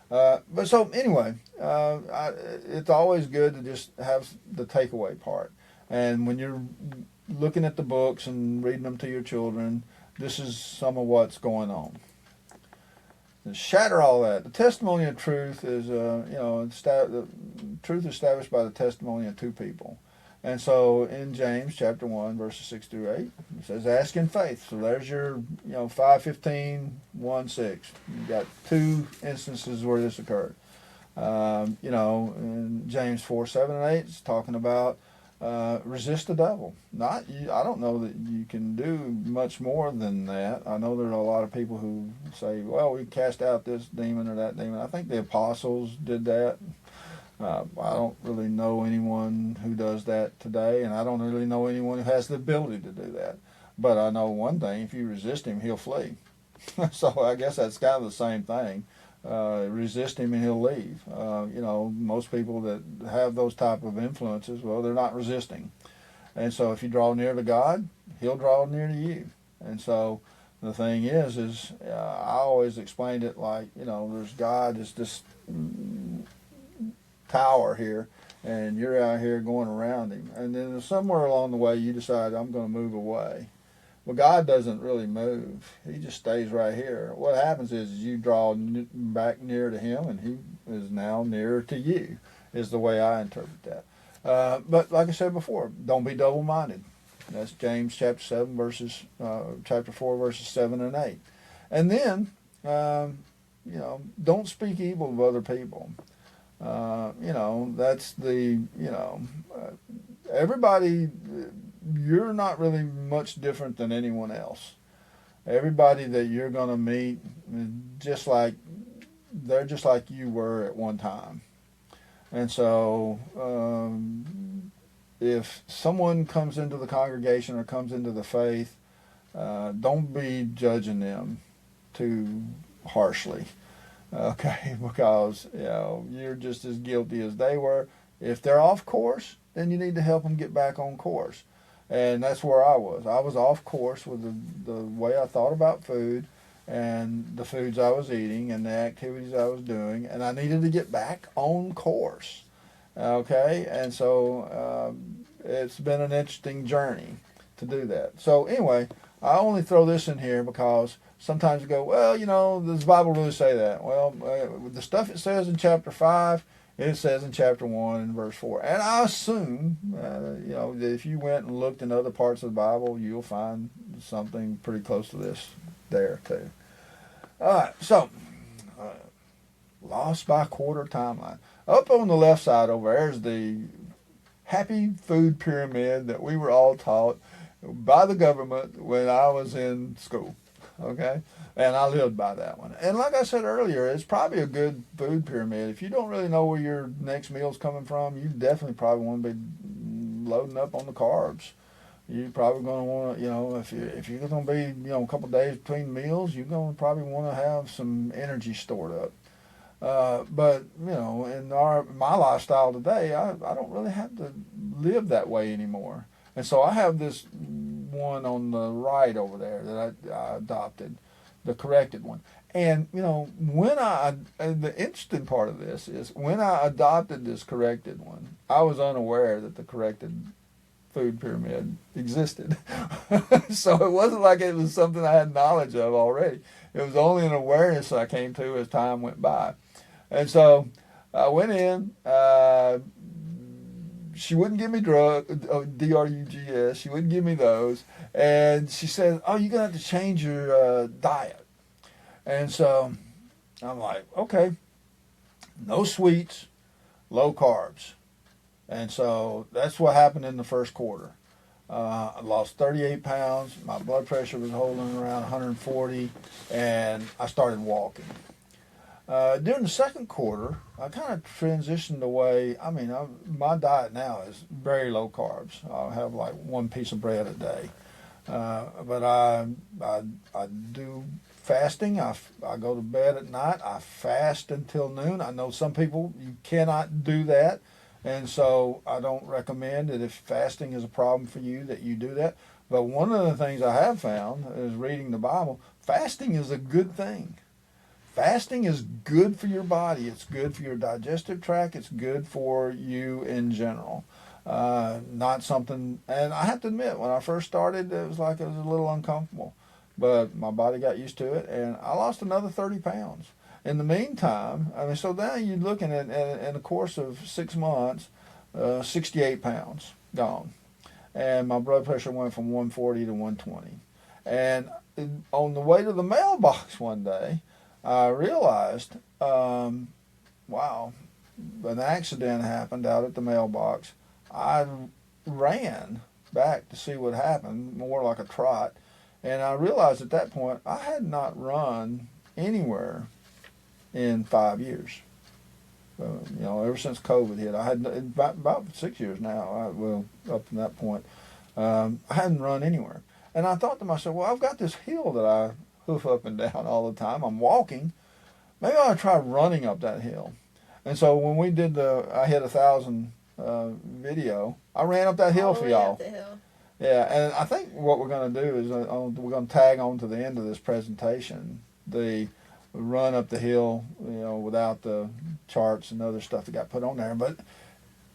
But so anyway, it's always good to just have the takeaway part. And when you're looking at the books and reading them to your children, this is some of what's going on. shatter all that. The testimony of truth is, the truth established by the testimony of two people. And so in James chapter 1, verses 6 through 8, it says, ask in faith. So there's your, 5:15, 1:6. You've got two instances where this occurred. In James 4, 7, and 8, it's talking about resist the devil. I don't know that you can do much more than that. I know there are a lot of people who say, well, we cast out this demon or that demon. I think the apostles did that. I don't really know anyone who does that today, and I don't really know anyone who has the ability to do that. But I know one thing, if you resist him, he'll flee. So I guess that's kind of the same thing. Resist him and he'll leave. Most people that have those type of influences, well, they're not resisting. And so if you draw near to God, he'll draw near to you. And so the thing is I always explained it like, there's God is this tower here, and you're out here going around him. And then somewhere along the way you decide, I'm going to move away. Well, God doesn't really move. He just stays right here. What happens is you draw back near to him, and he is now nearer to you, is the way I interpret that. But like I said before, don't be double-minded. That's James chapter 7, chapter 4, verses 7 and 8. And then, don't speak evil of other people. That's everybody, you're not really much different than anyone else. Everybody that you're going to meet, they're just like you were at one time. And so, if someone comes into the congregation or comes into the faith, don't be judging them too harshly. Okay, because you're just as guilty as they were. If they're off course, then you need to help them get back on course. And that's where I was. I was off course with the way I thought about food and the foods I was eating and the activities I was doing, and I needed to get back on course. Okay, and so it's been an interesting journey to do that. So anyway, I only throw this in here because sometimes you go, well, does the Bible really say that? Well, the stuff it says in chapter 5, it says in chapter 1 and verse 4. And I assume, that if you went and looked in other parts of the Bible, you'll find something pretty close to this there too. All right, so loss by quarter timeline. Up on the left side over there's the happy food pyramid that we were all taught by the government when I was in school. Okay, and I lived by that one. And like I said earlier, it's probably a good food pyramid. If you don't really know where your next meal's coming from, you definitely probably want to be loading up on the carbs. You're probably going to want to, if you're going to be, a couple of days between meals, you're going to probably want to have some energy stored up. But in my lifestyle today, I don't really have to live that way anymore. And so I have this one on the right over there that I adopted, the corrected one. And the interesting part of this is when I adopted this corrected one, I was unaware that the corrected food pyramid existed. So it wasn't like it was something I had knowledge of already. It was only an awareness I came to as time went by. And so I went in. She wouldn't give me DRUGS. She wouldn't give me those. And she said, oh, you're going to have to change your diet. And so I'm like, okay, no sweets, low carbs. And so that's what happened in the first quarter. I lost 38 pounds. My blood pressure was holding around 140, and I started walking. During the second quarter, I kind of transitioned away. My diet now is very low carbs. I'll have like one piece of bread a day. But I do fasting. I go to bed at night. I fast until noon. I know some people, you cannot do that. And so I don't recommend that if fasting is a problem for you that you do that. But one of the things I have found is reading the Bible, fasting is a good thing. Fasting is good for your body. It's good for your digestive tract. It's good for you in general. Not something, and I have to admit, when I first started, it was a little uncomfortable but my body got used to it, and I lost another 30 pounds. In the meantime, I mean, so now you're looking at, in the course of 6 months, 68 pounds gone. And my blood pressure went from 140 to 120. And on the way to the mailbox one day, I realized, wow, an accident happened out at the mailbox. I ran back to see what happened, more like a trot. And I realized at that point I had not run anywhere in 5 years. Ever since COVID hit, I had about 6 years now. Up to that point, I hadn't run anywhere. And I thought to myself, well, I've got this hill that I hoof up and down all the time. I'm walking. Maybe I ought to try running up that hill. And so when we did I hit 1,000 video, I ran up that hill for y'all. Up the hill. Yeah, and I think what we're going to do is we're going to tag on to the end of this presentation the run up the hill, without the charts and other stuff that got put on there. But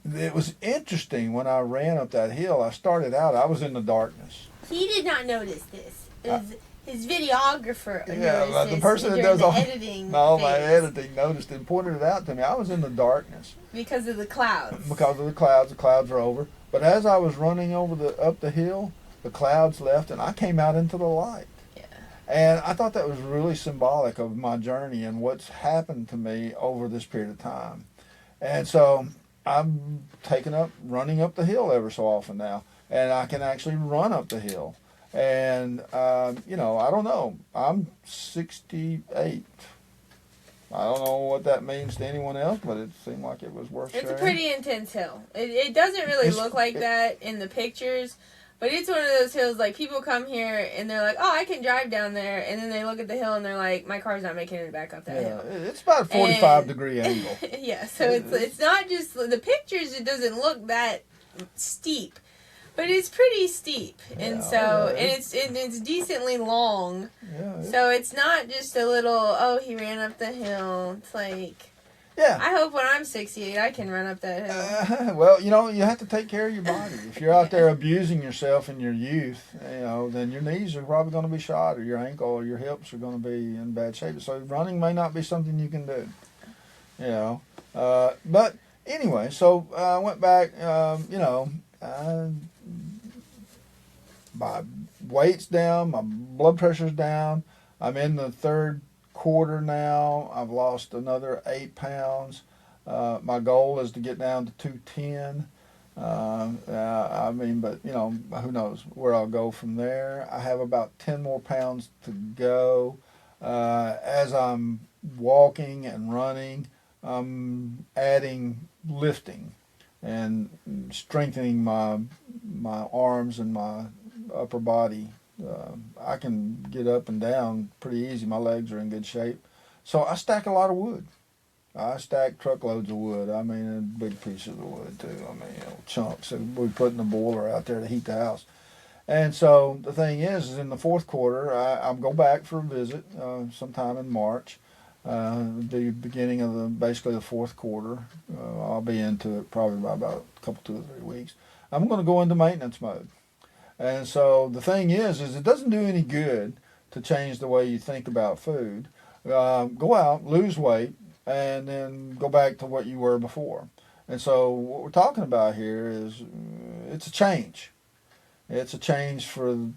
it was interesting when I ran up that hill. I started out, I was in the darkness. He did not notice this. It was his videographer noticed the person that does the all editing. my editing noticed and pointed it out to me. I was in the darkness because of the clouds. Because of the clouds. The clouds are over. But as I was running up the hill, the clouds left, and I came out into the light. Yeah. And I thought that was really symbolic of my journey and what's happened to me over this period of time. And so I'm running up the hill ever so often now, and I can actually run up the hill. And, I don't know. I'm 68. I don't know what that means to anyone else, but it seemed like it was worth sharing. It's a pretty intense hill. It doesn't really look like that in the pictures, but it's one of those hills, like, people come here and they're like, oh, I can drive down there, and then they look at the hill and they're like, my car's not making it back up that hill. It's about a 45-degree angle. Yeah, so it's not just, the pictures, it doesn't look that steep. But it's pretty steep, and it's decently long. Yeah, so it's not just a little, oh, he ran up the hill. It's like, yeah. I hope when I'm 68, I can run up that hill. Well, you have to take care of your body. If you're out there abusing yourself in your youth, then your knees are probably going to be shot, or your ankle or your hips are going to be in bad shape. So running may not be something you can do. But anyway, so I went back. My weight's down, my blood pressure's down. I'm in the third quarter now. I've lost another 8 pounds. My goal is to get down to 210. But who knows where I'll go from there. I have about 10 more pounds to go. As I'm walking and running, I'm adding lifting and strengthening my arms and my upper body. I can get up and down pretty easy. My legs are in good shape. So I stack a lot of wood. I stack truckloads of wood. I mean, big pieces of wood too. I mean, chunks that we put in the boiler out there to heat the house. And so the thing is in the fourth quarter, I'll go back for a visit sometime in March. The beginning of basically the fourth quarter. I'll be into it probably by about a couple, 2 or 3 weeks. I'm going to go into maintenance mode. And so the thing is it doesn't do any good to change the way you think about food. Go out, lose weight, and then go back to what you were before. And so what we're talking about here is it's a change. It's a change for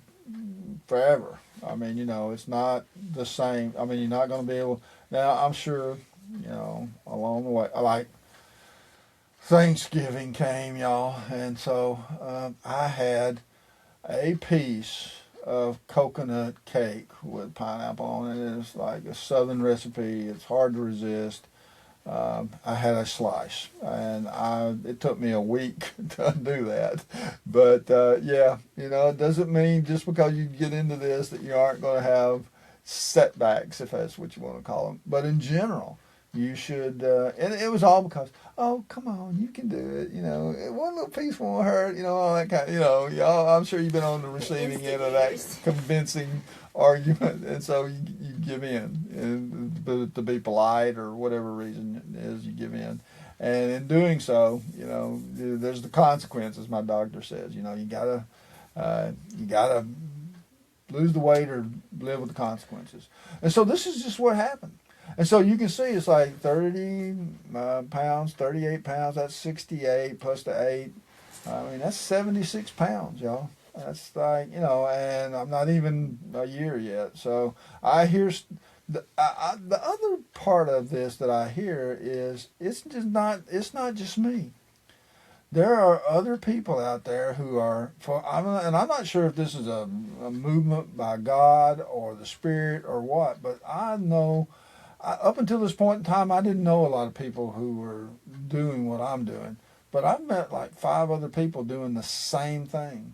forever. I mean, it's not the same. I mean, you're not going to be able. Now, I'm sure, along the way, like Thanksgiving came, y'all, and so I had a piece of coconut cake with pineapple on it. It's like a southern recipe. It's hard to resist. I had a slice, and it took me a week to undo that. But it doesn't mean just because you get into this that you aren't going to have setbacks, if that's what you want to call them. But in general, you should, and it was all because, oh, come on, you can do it. One little piece won't hurt. All that kind. Y'all, I'm sure you've been on the receiving end of that convincing argument, and so you give in, and to be polite or whatever reason it is, you give in, and in doing so, there's the consequences. My doctor says, you gotta lose the weight or live with the consequences. And so this is just what happened. And so you can see it's like 30 pounds, 38 pounds, that's 68 plus the 8. I mean, that's 76 pounds, y'all. That's like, and I'm not even a year yet. So I hear, the other part of this that I hear is it's not just me. There are other people out there who are, and I'm not sure if this is a movement by God or the Spirit or what, but I know up until this point in time, I didn't know a lot of people who were doing what I'm doing. But I've met like 5 other people doing the same thing.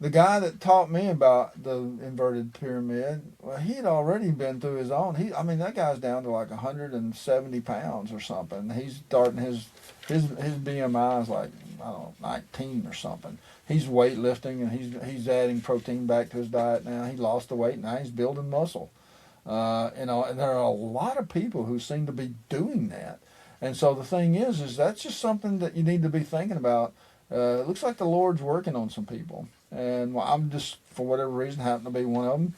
The guy that taught me about the inverted pyramid, well, he'd already been through his own. That guy's down to like 170 pounds or something. He's starting his BMI is like, I don't know, 19 or something. He's weightlifting and he's adding protein back to his diet now. He lost the weight, now he's building muscle. And there are a lot of people who seem to be doing that. And so the thing is that's just something that you need to be thinking about. It looks like the Lord's working on some people. And I'm just, for whatever reason, happen to be one of them.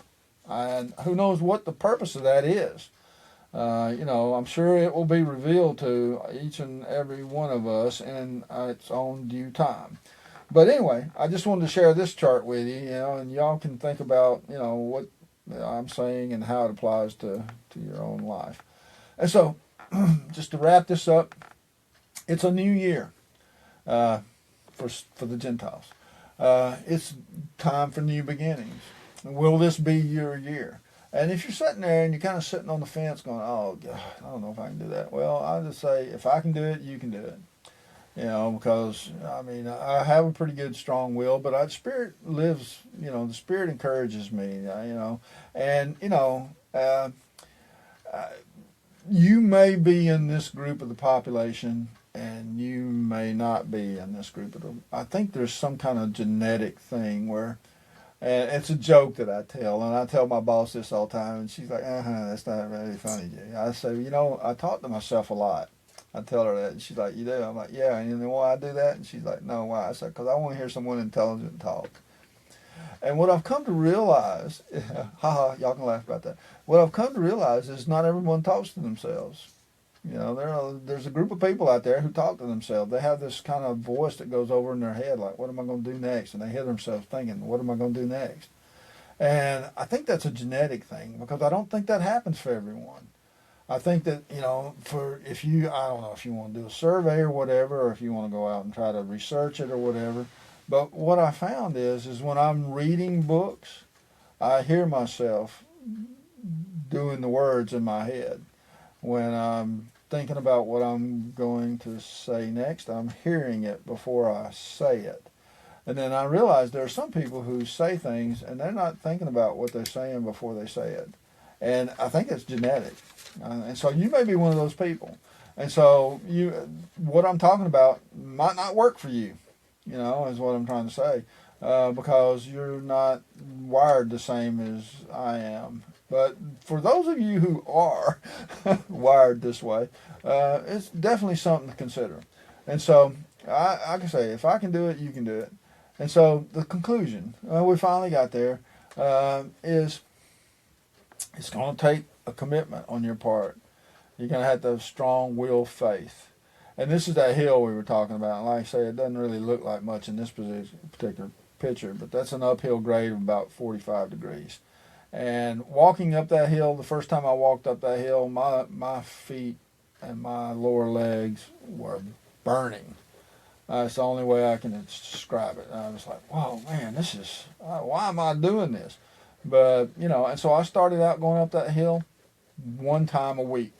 And who knows what the purpose of that is. I'm sure it will be revealed to each and every one of us in its own due time. But anyway, I just wanted to share this chart with you, and y'all can think about, what I'm saying and how it applies to your own life. And so, just to wrap this up, it's a new year for the Gentiles. It's time for new beginnings. Will this be your year? And if you're sitting there and you're kind of sitting on the fence going, oh, God, I don't know if I can do that. Well, I'll just say, if I can do it, you can do it. Because, I have a pretty good, strong will, but the Spirit lives, the Spirit encourages me, and, you may be in this group of the population, and you may not be in this group of them. I think there's some kind of genetic thing where, and it's a joke that I tell, and I tell my boss this all the time, and she's like, that's not really funny, Jay. I say, I talk to myself a lot. I tell her that, and she's like, you do? I'm like, yeah, and you know why I do that? And she's like, no, why? I said, because I want to hear someone intelligent talk. And what I've come to realize, y'all can laugh about that. What I've come to realize is not everyone talks to themselves. There's a group of people out there who talk to themselves. They have this kind of voice that goes over in their head, like, what am I going to do next? And they hear themselves thinking, what am I going to do next? And I think that's a genetic thing, because I don't think that happens for everyone. I think that, I don't know if you want to do a survey or whatever, or if you want to go out and try to research it or whatever. But what I found is when I'm reading books, I hear myself doing the words in my head. When I'm thinking about what I'm going to say next, I'm hearing it before I say it. And then I realize there are some people who say things and they're not thinking about what they're saying before they say it. And I think it's genetic. And so you may be one of those people. And so what I'm talking about might not work for you, is what I'm trying to say. Because you're not wired the same as I am. But for those of you who are wired this way, it's definitely something to consider. And so, I can say, if I can do it, you can do it. And so the conclusion, we finally got there, is it's going to take a commitment on your part. You're going to have to have strong will faith. And this is that hill we were talking about. And like I say, it doesn't really look like much in this particular picture, but that's an uphill grade of about 45 degrees. And walking up that hill, the first time I walked up that hill, my feet and my lower legs were burning. It's the only way I can describe it. I was like, whoa, man, this is, why am I doing this? But, and so I started out going up that hill one time a week.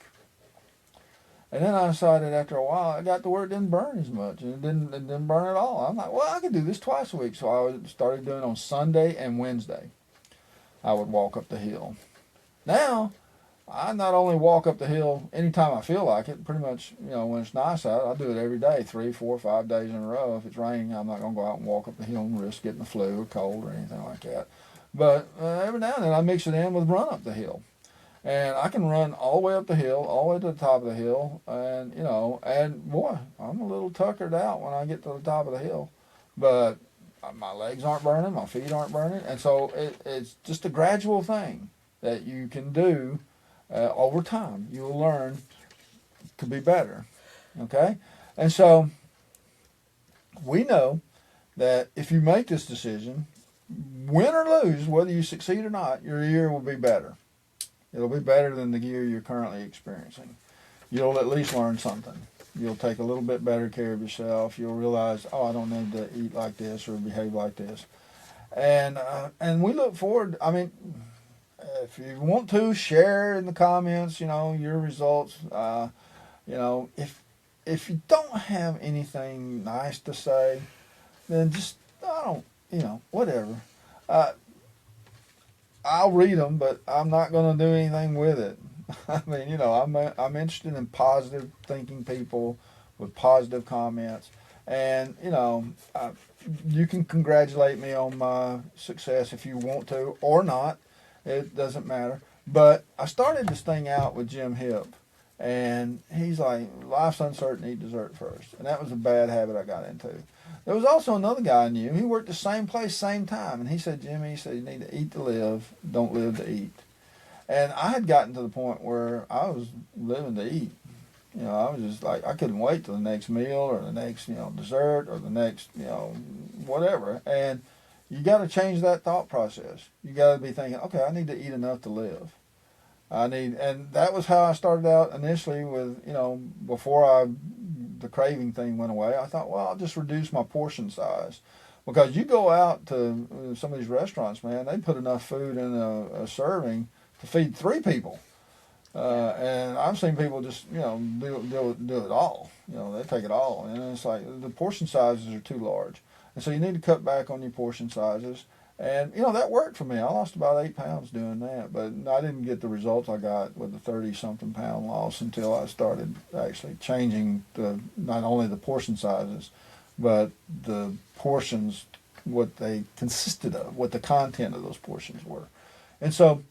And then I decided after a while, I got to where it didn't burn as much. And it didn't burn at all. I'm like, well, I could do this twice a week. So I started doing it on Sunday and Wednesday. I would walk up the hill. Now, I not only walk up the hill anytime I feel like it, pretty much, when it's nice out, I do it every day, 3, 4, 5 days in a row. If it's raining, I'm not going to go out and walk up the hill and risk getting the flu or cold or anything like that. But every now and then I mix it in with run up the hill. And I can run all the way up the hill, all the way to the top of the hill. And, and boy, I'm a little tuckered out when I get to the top of the hill. But my legs aren't burning, my feet aren't burning, and so it's just a gradual thing that you can do over time. You will learn to be better, okay? And so we know that if you make this decision, win or lose, whether you succeed or not, your year will be better. It'll be better than the year you're currently experiencing. You'll at least learn something. You'll take a little bit better care of yourself. You'll realize, oh, I don't need to eat like this or behave like this. And we look forward. I mean, if you want to share in the comments, your results. If you don't have anything nice to say, then just whatever. I'll read them, but I'm not going to do anything with it. I mean, I'm interested in positive thinking people with positive comments, and you can congratulate me on my success if you want to or not. It doesn't matter. But I started this thing out with Jim Hipp, and he's like, life's uncertain, eat dessert first. And that was a bad habit I got into. There was also another guy I knew. He worked the same place, same time. And he said, Jimmy, you need to eat to live, don't live to eat. And I had gotten to the point where I was living to eat. I was just like, I couldn't wait till the next meal or the next, dessert or the next, whatever. And you got to change that thought process. You got to be thinking, okay, I need to eat enough to live. And that was how I started out initially with, before the craving thing went away. I thought, well, I'll just reduce my portion size. Because you go out to some of these restaurants, man, they put enough food in a serving to feed 3 people. And I've seen people just, do it all. They take it all. And it's like the portion sizes are too large. And so you need to cut back on your portion sizes. And, that worked for me. I lost about 8 pounds doing that. But I didn't get the results I got with the 30-something pound loss until I started actually changing not only the portion sizes, but the portions, what they consisted of, what the content of those portions were. And so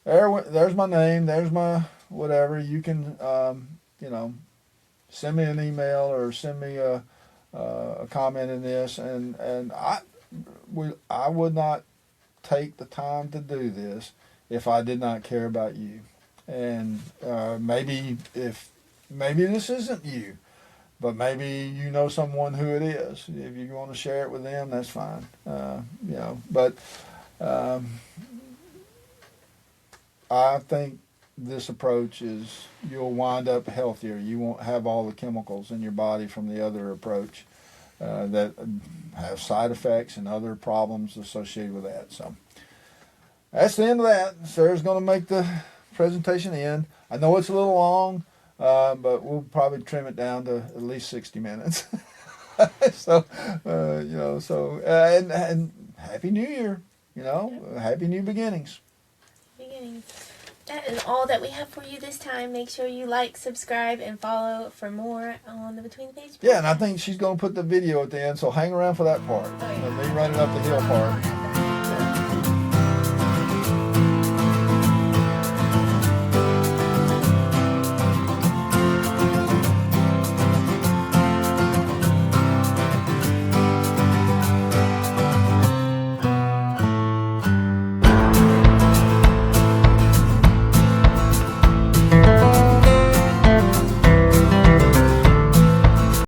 there's my name, there's my whatever. You can, send me an email or send me a comment in this, and I would not take the time to do this if I did not care about you. And maybe this isn't you, but maybe you know someone who it is. If you want to share it with them, that's fine. But I think this approach is you'll wind up healthier. You won't have all the chemicals in your body from the other approach that have side effects and other problems associated with that. So that's the end of that. Sarah's going to make the presentation end. I know it's a little long, but we'll probably trim it down to at least 60 minutes. So, and Happy New Year, Happy New Beginnings. That is all that we have for you this time. Make sure you like, subscribe, and follow for more on the Between the Pages. Yeah, and I think she's going to put the video at the end, so hang around for that part. Oh, yeah. Me running up the hill part.